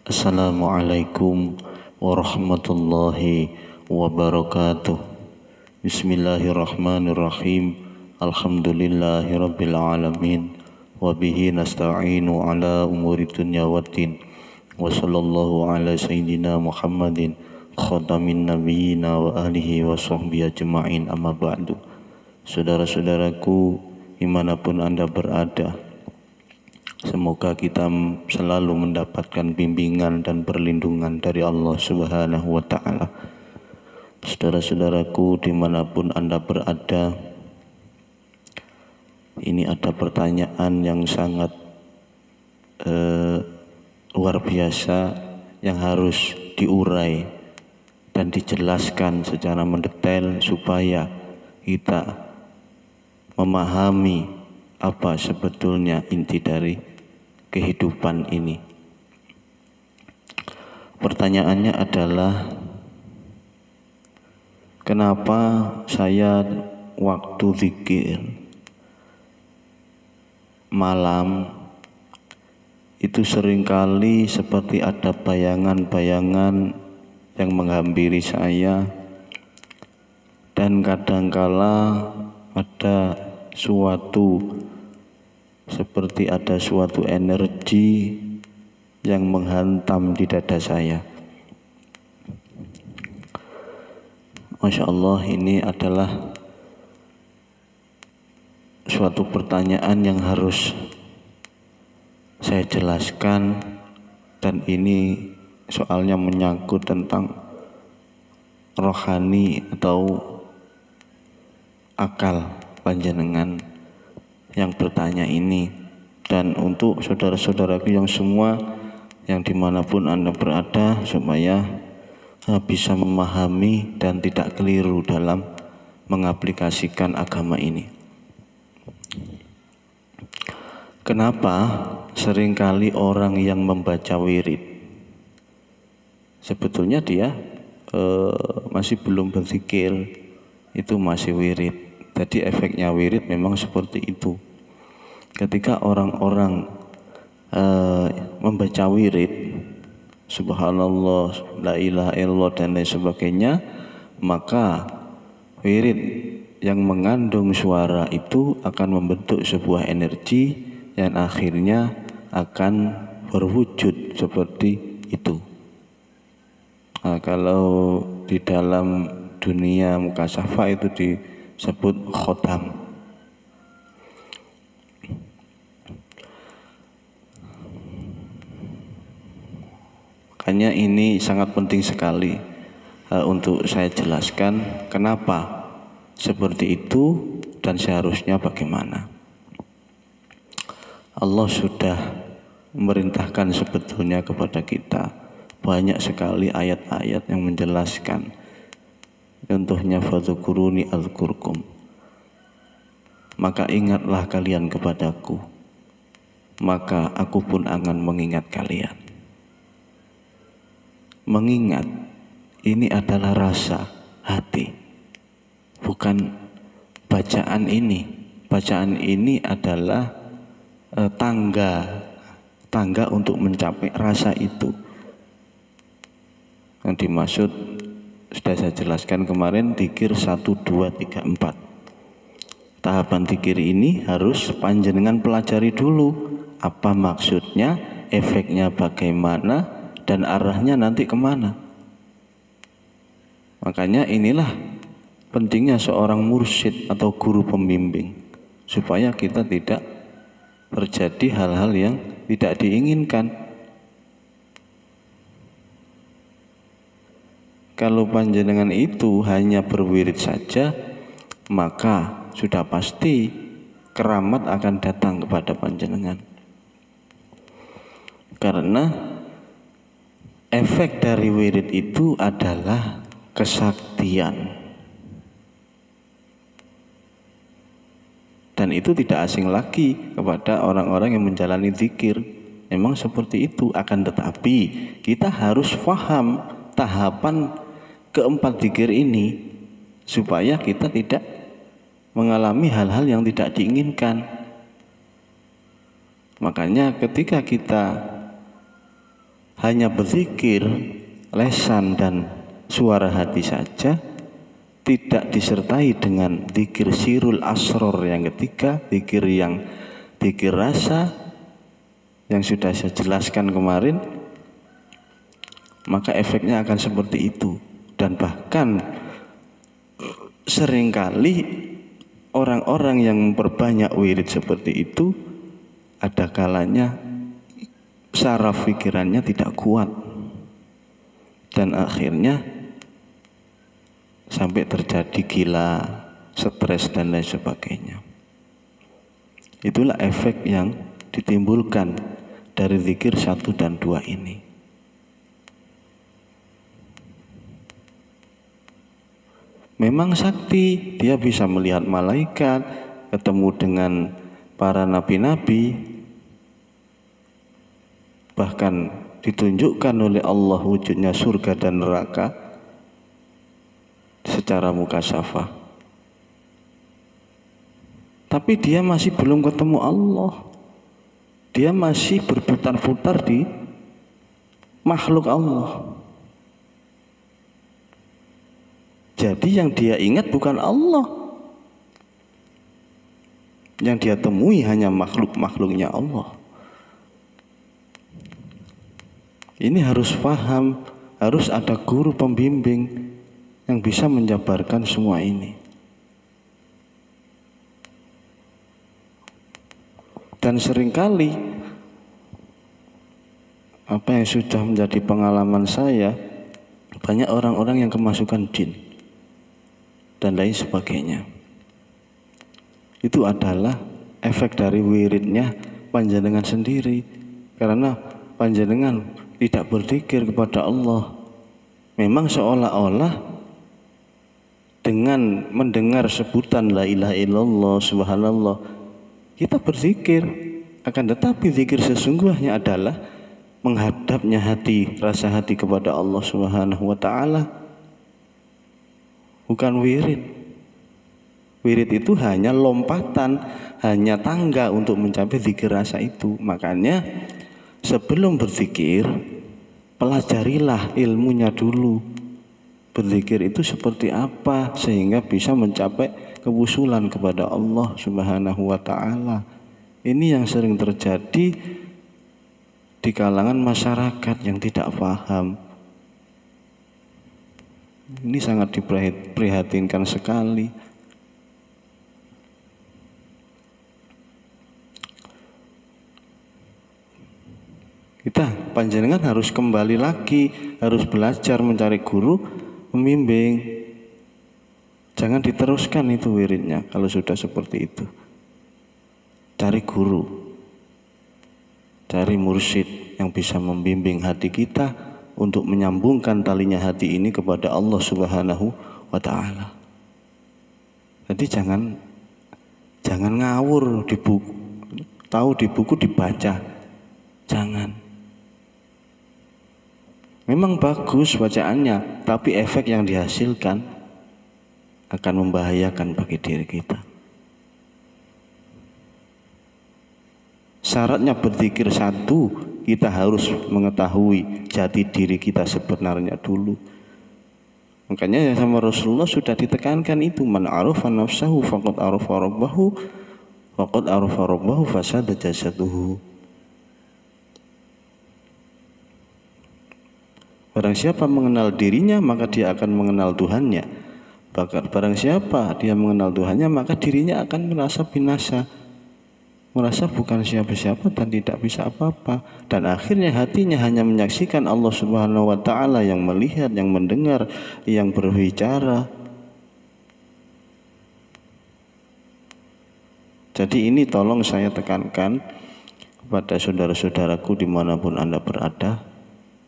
Assalamualaikum warahmatullahi wabarakatuh. Bismillahirrahmanirrahim. Alhamdulillahirabbil alamin. Wa bihi nasta'inu ala umuri dunya waddin. Wa sallallahu ala sayyidina Muhammadin khatamin nabiyina wa alihi wa sahbihi ajma'in, amma ba'du. Saudara-saudaraku dimanapun Anda berada, semoga kita selalu mendapatkan bimbingan dan perlindungan dari Allah Subhanahu wa Ta'ala. Saudara-saudaraku dimanapun Anda berada, ini ada pertanyaan yang sangat luar biasa yang harus diurai dan dijelaskan secara mendetail supaya kita memahami apa sebetulnya inti dari kehidupan ini. Pertanyaannya adalah, kenapa saya waktu zikir malam itu seringkali seperti ada bayangan-bayangan yang menghampiri saya, dan kadangkala ada seperti ada suatu energi yang menghantam di dada saya. Masya Allah, ini adalah suatu pertanyaan yang harus saya jelaskan, dan ini soalnya menyangkut tentang rohani atau akal panjenengan yang bertanya ini. Dan untuk saudara-saudaraku yang semua yang dimanapun Anda berada, supaya bisa memahami dan tidak keliru dalam mengaplikasikan agama ini. Kenapa seringkali orang yang membaca wirid, sebetulnya dia masih belum berzikir, itu masih wirid. Jadi efeknya wirid memang seperti itu. Ketika orang-orang membaca wirid, subhanallah, la ilaha illallah dan lain sebagainya, maka wirid yang mengandung suara itu akan membentuk sebuah energi yang akhirnya akan berwujud seperti itu. Nah, kalau di dalam dunia mukasyafa itu disebut khotam. Makanya ini sangat penting sekali untuk saya jelaskan kenapa seperti itu dan seharusnya bagaimana. Allah sudah memerintahkan sebetulnya kepada kita banyak sekali ayat-ayat yang menjelaskan. Contohnya, fadzukuruni adzkurkum, maka ingatlah kalian kepadaku, maka aku pun akan mengingat kalian. Mengingat ini adalah rasa hati, bukan bacaan ini. Bacaan ini adalah tangga untuk mencapai rasa itu. Yang dimaksud sudah saya jelaskan kemarin, zikir 1, 2, 3, 4. Tahapan zikir ini harus panjenengan pelajari dulu apa maksudnya, efeknya bagaimana, dan arahnya nanti kemana. Makanya inilah pentingnya seorang mursyid atau guru pembimbing, supaya kita tidak terjadi hal-hal yang tidak diinginkan. Kalau panjenengan itu hanya berwirid saja, maka sudah pasti keramat akan datang kepada panjenengan. Karena efek dari wirid itu adalah kesaktian. Dan itu tidak asing lagi kepada orang-orang yang menjalani zikir. Memang seperti itu. Akan tetapi kita harus paham tahapan keempat zikir ini, supaya kita tidak mengalami hal-hal yang tidak diinginkan. Makanya ketika kita hanya berzikir lesan dan suara hati saja, tidak disertai dengan zikir sirul asror yang ketiga, zikir rasa yang sudah saya jelaskan kemarin, maka efeknya akan seperti itu. Dan bahkan seringkali orang-orang yang memperbanyak wirid seperti itu, ada kalanya saraf pikirannya tidak kuat dan akhirnya sampai terjadi gila, stres dan lain sebagainya. Itulah efek yang ditimbulkan dari zikir 1 dan 2 ini. Memang sakti, dia bisa melihat malaikat, ketemu dengan para nabi-nabi, bahkan ditunjukkan oleh Allah wujudnya surga dan neraka secara mukasyafah. Tapi dia masih belum ketemu Allah. Dia masih berputar-putar di makhluk Allah. Jadi yang dia ingat bukan Allah. Yang dia temui hanya makhluk-makhluknya Allah. Ini harus paham, harus ada guru pembimbing yang bisa menjabarkan semua ini. Dan seringkali apa yang sudah menjadi pengalaman saya, banyak orang-orang yang kemasukan jin dan lain sebagainya. Itu adalah efek dari wiridnya panjenengan sendiri, karena panjenengan tidak berzikir kepada Allah. Memang seolah-olah dengan mendengar sebutan la ilaha illallah, subhanallah, kita berzikir, akan tetapi zikir sesungguhnya adalah menghadapnya hati, rasa hati kepada Allah Subhanahu wa ta'ala, bukan wirid. Wirid itu hanya lompatan, hanya tangga untuk mencapai zikir rasa itu. Makanya sebelum berzikir, pelajarilah ilmunya dulu. Berzikir itu seperti apa sehingga bisa mencapai kewusulan kepada Allah Subhanahu wa ta'ala. Ini yang sering terjadi di kalangan masyarakat yang tidak paham. Ini sangat diprihatinkan sekali. Kita panjenengan harus kembali lagi, harus belajar mencari guru pembimbing. Jangan diteruskan itu wiridnya kalau sudah seperti itu. Cari guru, cari mursyid yang bisa membimbing hati kita untuk menyambungkan talinya hati ini kepada Allah Subhanahu wa ta'ala. Jadi jangan ngawur di buku, tahu di buku dibaca, jangan. Memang bagus bacaannya, tapi efek yang dihasilkan akan membahayakan bagi diri kita. Syaratnya berzikir 1, kita harus mengetahui jati diri kita sebenarnya dulu. Makanya sama Rasulullah sudah ditekankan itu, man arafa nafsahu faqad arafa rabbahu, faqad arafa rabbahu fasada jasaduhu. Barang siapa mengenal dirinya, maka dia akan mengenal Tuhannya. Barang siapa dia mengenal Tuhannya, maka dirinya akan merasa binasa, merasa bukan siapa-siapa dan tidak bisa apa-apa. Dan akhirnya hatinya hanya menyaksikan Allah Subhanahu wa ta'ala yang melihat, yang mendengar, yang berbicara. Jadi ini tolong saya tekankan kepada saudara-saudaraku dimanapun Anda berada.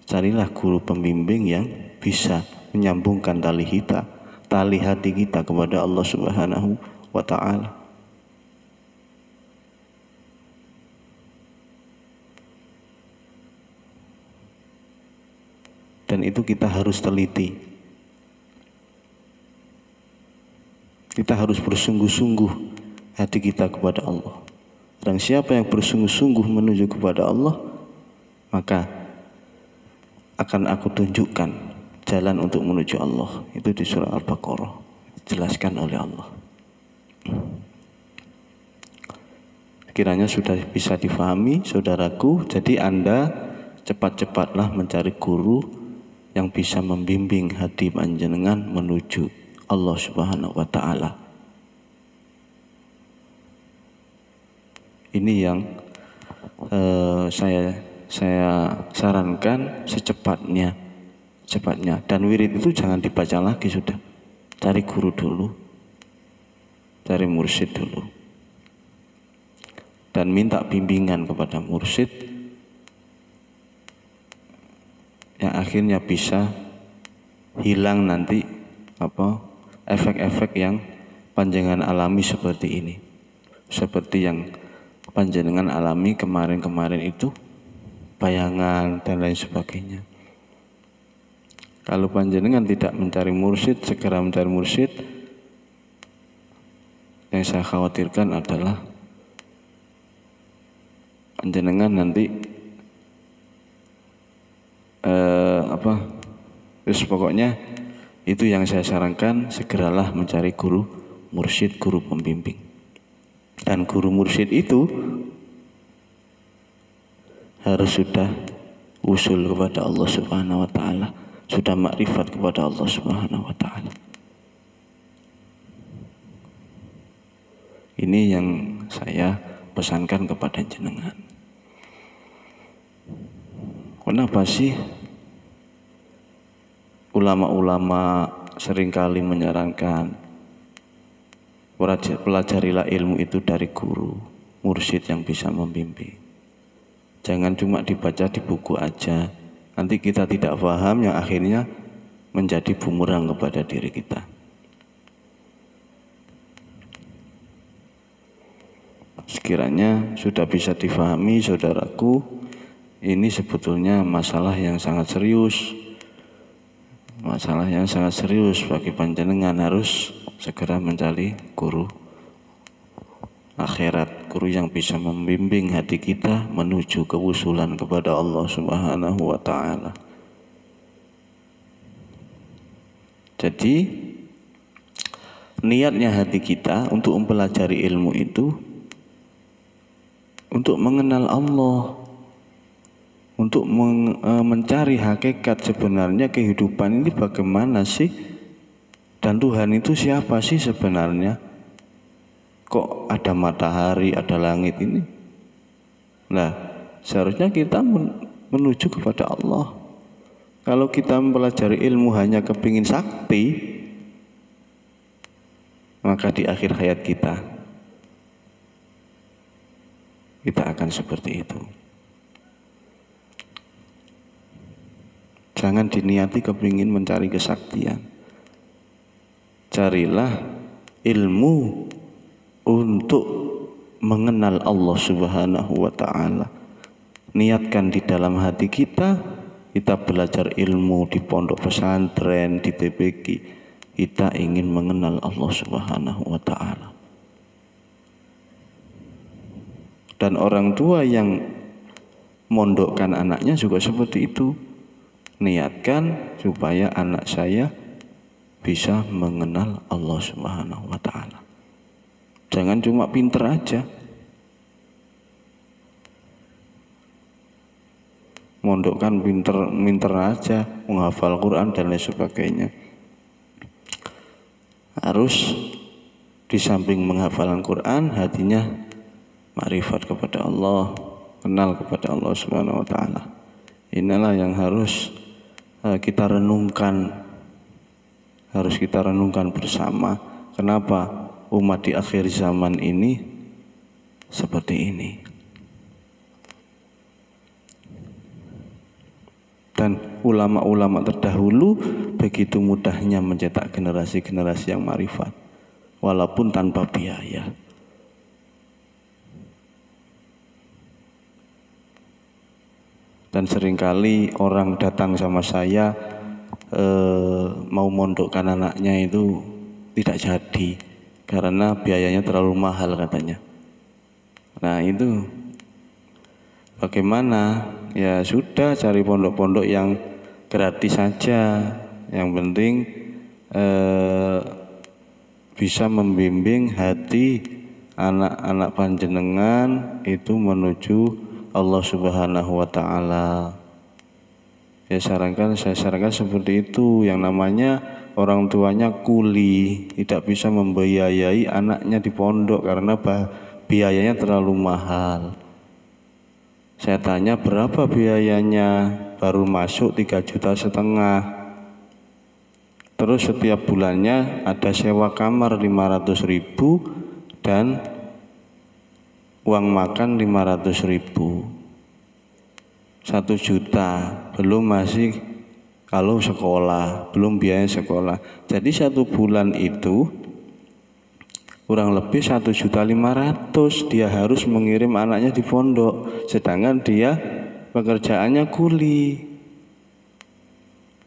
Carilah guru pembimbing yang bisa menyambungkan tali hati kita kepada Allah Subhanahu wa ta'ala. Dan itu kita harus teliti. Kita harus bersungguh-sungguh hati kita kepada Allah. Dan siapa yang bersungguh-sungguh menuju kepada Allah, maka akan aku tunjukkan jalan untuk menuju Allah. Itu di surah Al-Baqarah dijelaskan oleh Allah. Kiranya sudah bisa difahami saudaraku. Jadi Anda cepat-cepatlah mencari guru yang bisa membimbing hati panjenengan menuju Allah Subhanahu wa Ta'ala. Ini yang saya sarankan secepatnya. Dan wirid itu jangan dibaca lagi, sudah. Cari guru dulu, cari mursyid dulu, dan minta bimbingan kepada mursyid yang akhirnya bisa hilang nanti efek-efek yang panjenengan alami seperti ini, seperti yang panjenengan alami kemarin-kemarin itu, bayangan dan lain sebagainya. Kalau panjenengan tidak mencari mursyid, segera mencari mursyid, yang saya khawatirkan adalah panjenengan nanti terus pokoknya itu yang saya sarankan, segeralah mencari guru mursyid, guru pembimbing. Dan guru mursyid itu harus sudah usul kepada Allah Subhanahu wa Ta'ala, sudah makrifat kepada Allah Subhanahu wa Ta'ala. Ini yang saya pesankan kepada jenengan. Kenapa sih ulama-ulama seringkali menyarankan pelajarilah ilmu itu dari guru mursyid yang bisa membimbing? Jangan cuma dibaca di buku aja, nanti kita tidak paham yang akhirnya menjadi bumerang kepada diri kita. Sekiranya sudah bisa difahami saudaraku, ini sebetulnya masalah yang sangat serius. Masalah yang sangat serius bagi panjenengan, harus segera mencari guru akhirat, guru yang bisa membimbing hati kita menuju kewusulan kepada Allah Subhanahu wa Ta'ala. Jadi niatnya hati kita untuk mempelajari ilmu itu untuk mengenal Allah, untuk mencari hakikat sebenarnya kehidupan ini bagaimana sih, dan Tuhan itu siapa sih sebenarnya. Kok ada matahari, ada langit ini? Nah, seharusnya kita menuju kepada Allah. Kalau kita mempelajari ilmu hanya kepingin sakti, maka di akhir hayat kita akan seperti itu. Jangan diniati kepingin mencari kesaktian. Carilah ilmu untuk mengenal Allah Subhanahu wa Ta'ala. Niatkan di dalam hati kita belajar ilmu di pondok pesantren, di TPQ, kita ingin mengenal Allah Subhanahu wa Ta'ala. Dan orang tua yang mondokkan anaknya juga seperti itu. Niatkan supaya anak saya bisa mengenal Allah Subhanahu wa Ta'ala. Jangan cuma pinter aja, mondokkan pinter aja, menghafal Quran dan lain sebagainya. Harus di samping menghafalan Quran, hatinya makrifat kepada Allah, kenal kepada Allah Subhanahu wa Ta'ala. Inilah yang harus kita renungkan, bersama. Kenapa umat di akhir zaman ini seperti ini? Dan ulama-ulama terdahulu begitu mudahnya mencetak generasi-generasi yang makrifat, walaupun tanpa biaya. Dan seringkali orang datang sama saya mau mondokkan anaknya itu tidak jadi karena biayanya terlalu mahal katanya. Nah itu bagaimana? Ya sudah, cari pondok-pondok yang gratis saja. Yang penting bisa membimbing hati anak-anak panjenengan itu menuju Allah Subhanahu wa Ta'ala. Saya sarankan seperti itu. Yang namanya orang tuanya kuli, tidak bisa membiayai anaknya di pondok karena biayanya terlalu mahal. Saya tanya berapa biayanya, baru masuk 3,5 juta. Terus setiap bulannya ada sewa kamar 500.000 dan uang makan 500.000. 1 juta, belum masih kalau sekolah, belum biaya sekolah. Jadi 1 bulan itu kurang lebih 1.500.000 dia harus mengirim anaknya di pondok, sedangkan dia pekerjaannya kuli.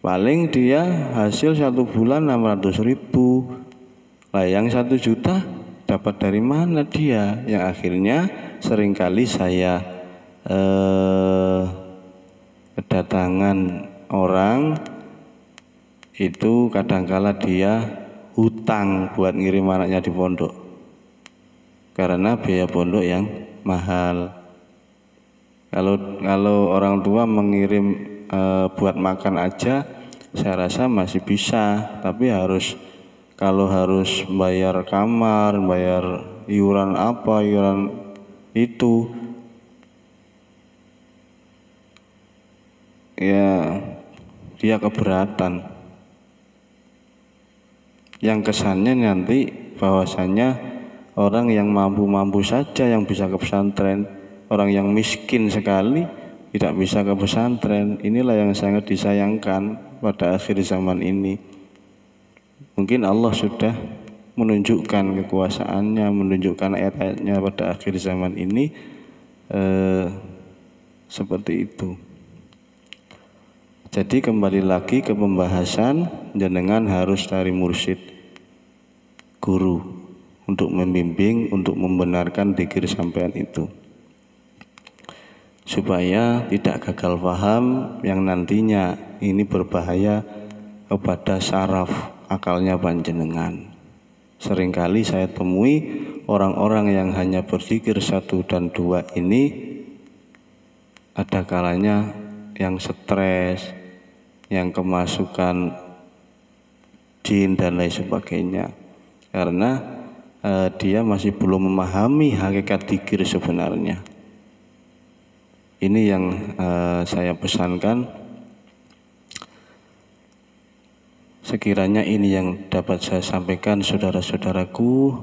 Paling dia hasil 1 bulan 600.000. Lah yang 1 juta dapat dari mana dia? Yang akhirnya seringkali saya kedatangan orang itu kadangkala dia hutang buat ngirim anaknya di pondok karena biaya pondok yang mahal. Kalau orang tua mengirim buat makan aja saya rasa masih bisa, tapi kalau harus bayar kamar, bayar iuran apa, iuran itu ya dia keberatan. Yang kesannya nanti bahwasanya orang yang mampu-mampu saja yang bisa ke pesantren, orang yang miskin sekali tidak bisa ke pesantren. Inilah yang sangat disayangkan pada akhir zaman ini. Mungkin Allah sudah menunjukkan kekuasaannya, menunjukkan ayat-ayatnya pada akhir zaman ini seperti itu. Jadi kembali lagi ke pembahasan, jenengan harus cari mursyid, guru untuk membimbing, untuk membenarkan dzikir sampean itu, supaya tidak gagal paham yang nantinya ini berbahaya kepada saraf akalnya panjenengan. Seringkali saya temui orang-orang yang hanya berzikir 1 dan 2 ini ada kalanya yang stres, yang kemasukan jin dan lain sebagainya, karena dia masih belum memahami hakikat dzikir sebenarnya. Ini yang saya pesankan. Sekiranya ini yang dapat saya sampaikan, saudara-saudaraku.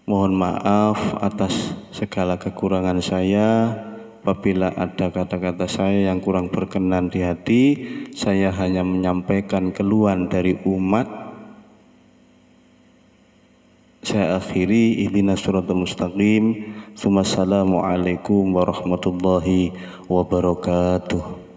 Mohon maaf atas segala kekurangan saya. Apabila ada kata-kata saya yang kurang berkenan di hati, saya hanya menyampaikan keluhan dari umat. Saya akhiri, ihdinas siratal mustaqim. Assalamualaikum warahmatullahi wabarakatuh.